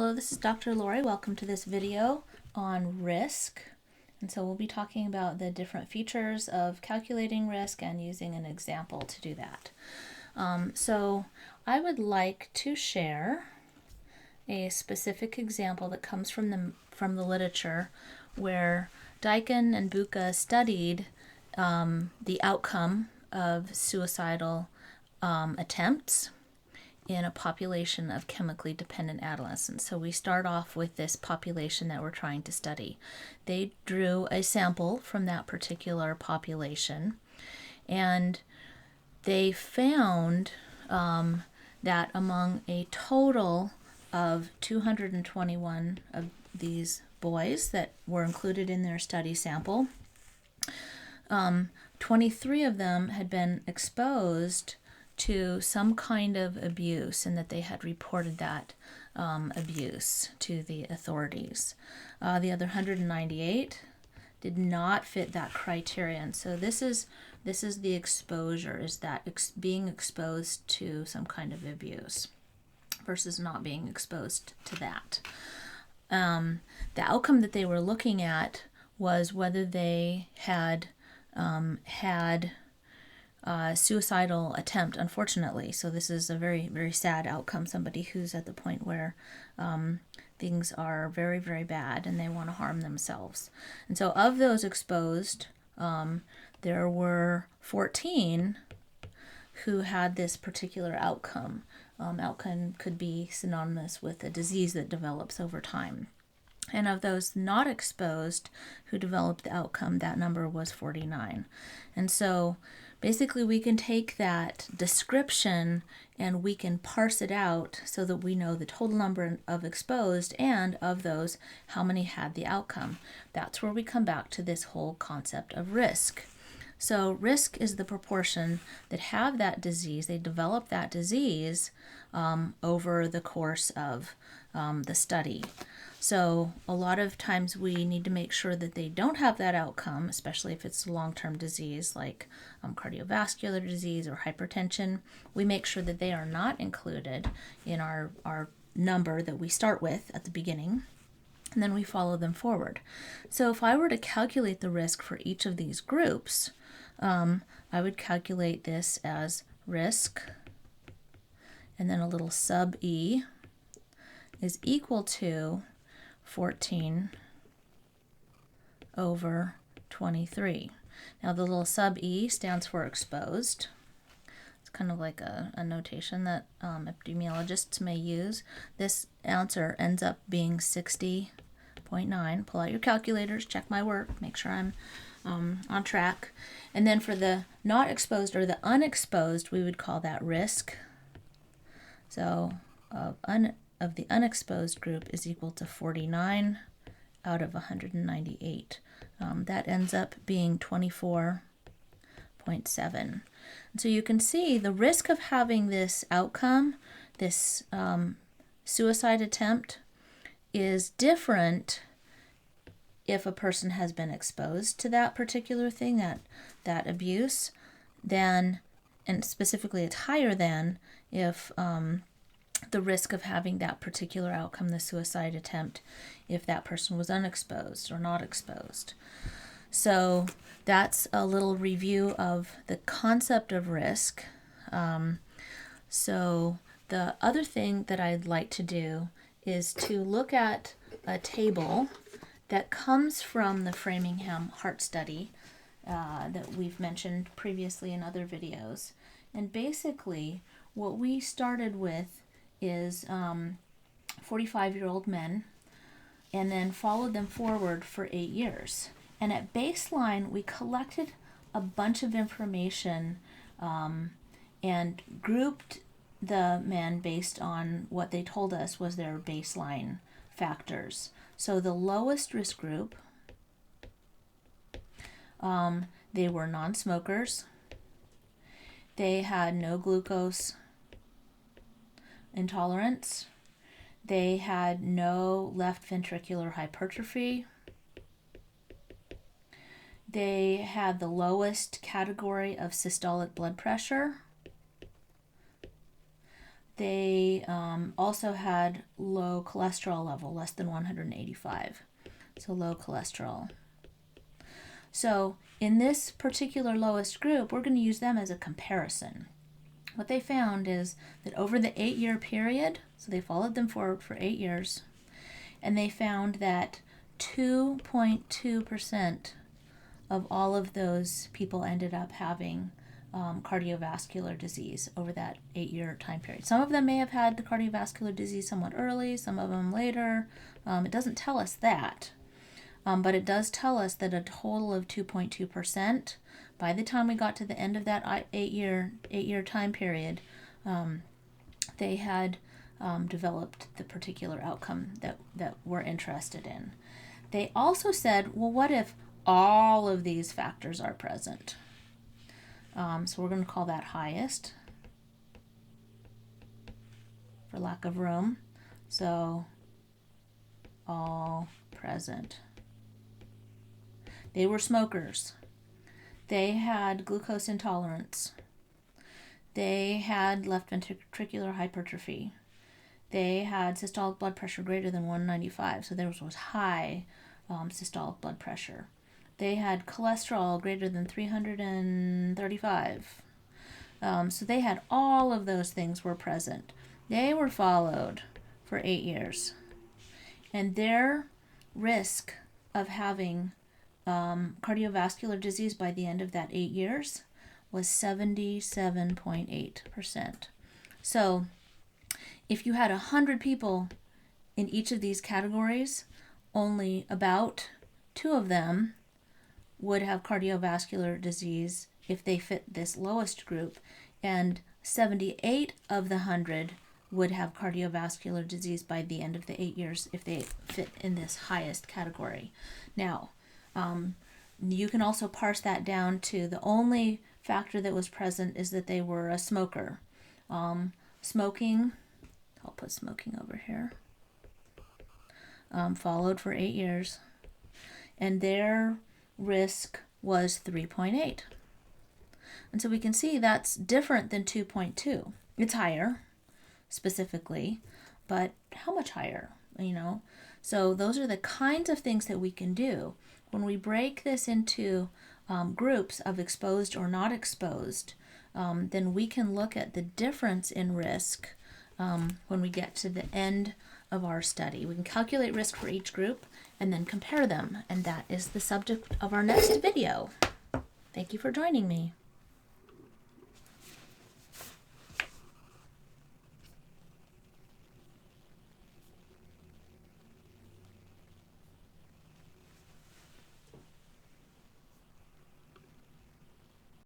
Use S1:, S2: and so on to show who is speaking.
S1: Hello, this is Dr. Lori. Welcome to this video on risk. And so we'll be talking about the different features of calculating risk and using an example to do that. So I would like to share a specific example that comes from the literature where Daikin and Buca studied the outcome of suicidal attempts in a population of chemically dependent adolescents. So we start off with this population that we're trying to study. They drew a sample from that particular population, and they found that among a total of 221 of these boys that were included in their study sample, 23 of them had been exposed to some kind of abuse, and that they had reported that abuse to the authorities. The other 198 did not fit that criterion. So this is the exposure, is that being exposed to some kind of abuse versus not being exposed to that. The outcome that they were looking at was whether they had suicidal attempt, unfortunately. So this is a very, very sad outcome. Somebody who's at the point where things are very, very bad and they want to harm themselves. And so of those exposed, there were 14 who had this particular outcome. Outcome could be synonymous with a disease that develops over time. And of those not exposed who developed the outcome, that number was 49. And so basically we can take that description and we can parse it out so that we know the total number of exposed, and of those, how many had the outcome. That's where we come back to this whole concept of risk. So risk is the proportion that have that disease, they develop that disease over the course of the study. So a lot of times we need to make sure that they don't have that outcome, especially if it's a long-term disease like cardiovascular disease or hypertension. We make sure that they are not included in our number that we start with at the beginning, and then we follow them forward. So if I were to calculate the risk for each of these groups, I would calculate this as risk, and then a little sub E is equal to 14 over 23. Now the little sub E stands for exposed. It's kind of like a notation that epidemiologists may use. This answer ends up being 60.9. Pull out your calculators, check my work, make sure I'm on track. And then for the not exposed or the unexposed, we would call that risk. So of the unexposed group is equal to 49 out of 198. That ends up being 24.7. And so you can see the risk of having this outcome, this suicide attempt, is different if a person has been exposed to that particular thing, that abuse, than, and specifically it's higher than if the risk of having that particular outcome, the suicide attempt, if that person was unexposed or not exposed. So that's a little review of the concept of risk. So the other thing that I'd like to do is to look at a table that comes from the Framingham Heart Study that we've mentioned previously in other videos. And basically what we started with is 45-year-old men, and then followed them forward for 8 years. And at baseline, we collected a bunch of information and grouped the men based on what they told us was their baseline factors. So the lowest risk group, they were non-smokers. They had no glucose intolerance. They had no left ventricular hypertrophy. They had the lowest category of systolic blood pressure. They also had low cholesterol level, less than 185. So low cholesterol. So in this particular lowest group, we're going to use them as a comparison. What they found is that over the 8-year period, so they followed them for 8 years, and they found that 2.2% of all of those people ended up having cardiovascular disease over that 8-year time period. Some of them may have had the cardiovascular disease somewhat early, some of them later. It doesn't tell us that, but it does tell us that a total of 2.2%, by the time we got to the end of that 8-year time period, they had developed the particular outcome that we're interested in. They also said, well, what if all of these factors are present? So we're going to call that highest for lack of room. So all present. They were smokers. They had glucose intolerance. They had left ventricular hypertrophy. They had systolic blood pressure greater than 195, so theirs was high systolic blood pressure. They had cholesterol greater than 335. So they had all of those things were present. They were followed for 8 years. And their risk of having cardiovascular disease by the end of that 8 years was 77.8%. So if you had 100 people in each of these categories, only about 2 of them would have cardiovascular disease if they fit this lowest group, and 78 of the 100 would have cardiovascular disease by the end of the 8 years if they fit in this highest category. Now, you can also parse that down to the only factor that was present is that they were a smoker. Smoking, I'll put smoking over here, followed for 8 years, and their risk was 3.8. And so we can see that's different than 2.2. It's higher, specifically, but how much higher, So those are the kinds of things that we can do. When we break this into groups of exposed or not exposed, then we can look at the difference in risk when we get to the end of our study. We can calculate risk for each group and then compare them, and that is the subject of our next video. Thank you for joining me.